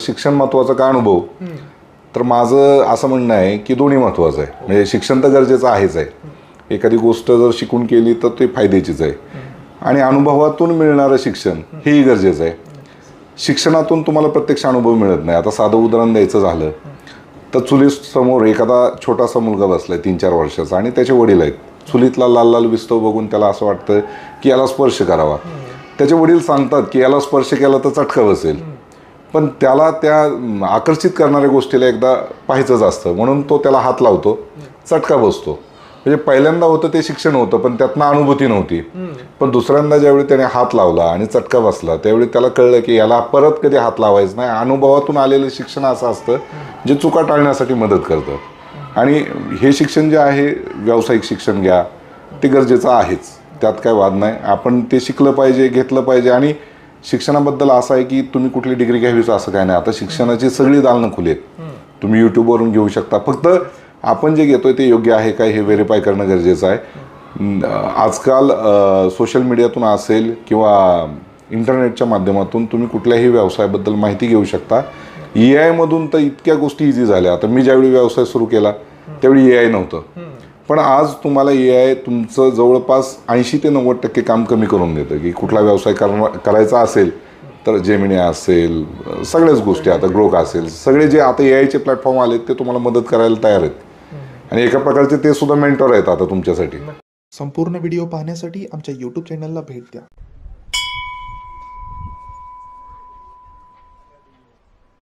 शिक्षण महत्त्वाचं का अनुभव, तर माझं असं म्हणणं आहे की दोन्ही महत्त्वाचं आहे. म्हणजे शिक्षण तर गरजेचं आहेच आहे. एखादी गोष्ट जर शिकून केली तर ते फायद्याचीच आहे. आणि अनुभवातून मिळणारं शिक्षण हेही गरजेचं आहे. शिक्षणातून तुम्हाला प्रत्यक्ष अनुभव मिळत नाही. आता साधं उदाहरण द्यायचं झालं तर चुलीसमोर एखादा छोटासा मुलगा बसलाय 3-4 वर्षाचा आणि त्याचे वडील आहेत. चुलीतला लाल लाल विस्तव बघून त्याला असं वाटतं की याला स्पर्श करावा. त्याचे वडील सांगतात की याला स्पर्श केला तर चटका बसेल, पण त्याला त्या आकर्षित करणाऱ्या गोष्टीला एकदा पाहायचंच असतं, म्हणून तो त्याला हात लावतो, चटका बसतो. म्हणजे पहिल्यांदा होतं ते शिक्षण होतं, पण त्यातनं अनुभूती नव्हती. पण दुसऱ्यांदा ज्यावेळी त्याने हात लावला आणि चटका बसला त्यावेळी त्याला कळलं की याला परत कधी हात लावायचं नाही. अनुभवातून आलेलं शिक्षण असं असतं जे चुका टाळण्यासाठी मदत करतं. आणि हे शिक्षण जे आहे, व्यावसायिक शिक्षण घ्या, ते गरजेचं आहेच, त्यात काय वाद नाही. आपण ते शिकलं पाहिजे, घेतलं पाहिजे. आणि शिक्षणाबद्दल असं आहे की तुम्ही कुठली डिग्री घ्यावीच असं काय नाही. आता शिक्षणाची सगळी दालनं खुली आहेत, तुम्ही यूट्यूबवरून घेऊ शकता. फक्त आपण जे घेतोय ते योग्य आहे काय हे व्हेरीफाय करणं गरजेचं आहे. आजकाल सोशल मीडियातून असेल किंवा इंटरनेटच्या माध्यमातून तुम्ही कुठल्याही व्यवसायाबद्दल माहिती घेऊ शकता. AI मधून तर इतक्या गोष्टी इझी झाल्या. आता मी ज्यावेळी व्यवसाय सुरू केला त्यावेळी AI नव्हतं, पण आज तुम्हाला AI तुमचं जवळपास 80 ते 90% काम कमी करून देतं. की कुठला व्यवसाय करायचा असेल तर जेमिनी असेल, सगळ्याच गोष्टी, आता ग्रोक असेल, सगळे जे आता AIचे प्लॅटफॉर्म आलेत ते तुम्हाला मदत करायला तयार आहेत. आणि एका प्रकारचे ते सुद्धा मेंटॉर आहेत आता तुमच्यासाठी. संपूर्ण व्हिडिओ पाहण्यासाठी आमच्या YouTube चॅनलला भेट द्या.